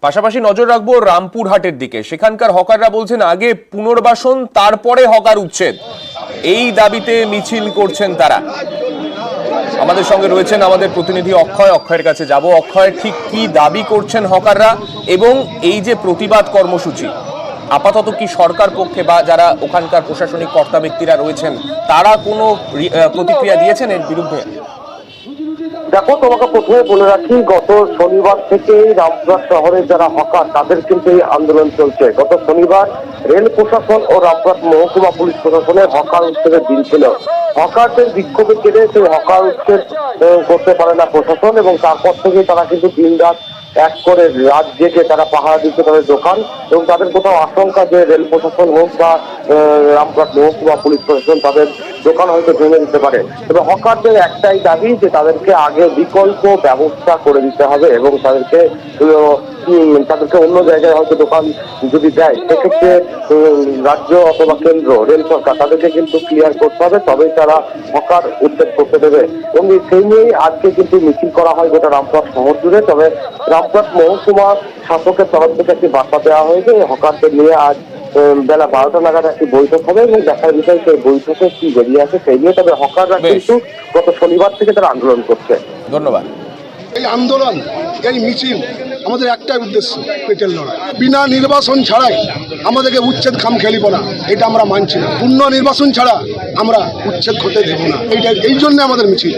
পাশাপাশি নজর রাখবো রামপুরহাটের দিকে। সেখানকার হকাররা বলছেন আগে পুনর্বাসন, তারপরে হকার উচ্ছেদ, এই দাবিতে মিছিল করছেন তারা। আমাদের সঙ্গে রয়েছেন আমাদের প্রতিনিধি অক্ষয়। অক্ষয়ের কাছে যাব। অক্ষয়, ঠিক কি দাবি করছেন হকাররা এবং এই যে প্রতিবাদ কর্মসূচি, আপাতত কি সরকার পক্ষে বা যারা ওখানকার প্রশাসনিক কর্তা ব্যক্তিরা রয়েছেন তারা কোনো প্রতিক্রিয়া দিয়েছেন এর বিরুদ্ধে? দেখো, তোমাকে প্রথমে বলে রাখি, গত শনিবার থেকে রামপুরহাট শহরের যারা হকার তাদের কিন্তু এই আন্দোলন চলছে। গত শনিবার রেল প্রশাসন ও রামপুরহাট মহকুমা পুলিশ প্রশাসনের হকার উচ্ছেদের দিন ছিল। হকারদের বিক্ষোভের জেরে সেই হকার উচ্ছেদ করতে পারে না প্রশাসন এবং তারপর থেকে তারা কিন্তু দিন রাত এক করে রাত জেগে তারা পাহারা দিচ্ছে তাদের দোকান এবং তাদের কোথাও আশঙ্কা যে রেল প্রশাসন হোক বা রামপুরহাট মহকুমা পুলিশ প্রশাসন তাদের দোকান হয়তো ভেঙে দিতে পারে। তবে হকারদের একটাই দাবি যে তাদেরকে আগে বিকল্প ব্যবস্থা করে দিতে হবে এবং তাদেরকে অন্য জায়গায় হয়তো দোকান যদি দেয় সেক্ষেত্রে রাজ্য অথবা কেন্দ্র রেল সরকার তাদেরকে কিন্তু ক্লিয়ার করতে হবে, তবেই তারা হকার উচ্ছেদ করতে দেবে। এবং সেই নিয়েই আজকে কিন্তু মিছিল করা হয় গোটা রামপুরহাট শহর জুড়ে। তবে রামপুরহাট মহকুমা শাসকের তরফ থেকে একটি বার্তা দেওয়া হয়েছে, হকারদের নিয়ে আজ বেলা 12টা নাগাদ একটি বৈঠক হবে এবং দেখার বিষয় সেই বৈঠকে কি বেরিয়ে আসে সেই নিয়ে। তবে হকাররা কিন্তু গত শনিবার থেকে তারা আন্দোলন করছে। ধন্যবাদ। এই আন্দোলন, এই মিছিল আমাদের একটাই উদ্দেশ্য, পেটের লড়াই। বিনা নির্বাচন ছাড়াই আমাদেরকে উচ্ছেদ খামখেয়ালি বলা, এটা আমরা মানছি না। পূর্ণ নির্বাচন ছাড়া আমরা উচ্ছেদ হতে দেব না, এই জন্য আমাদের মিছিল।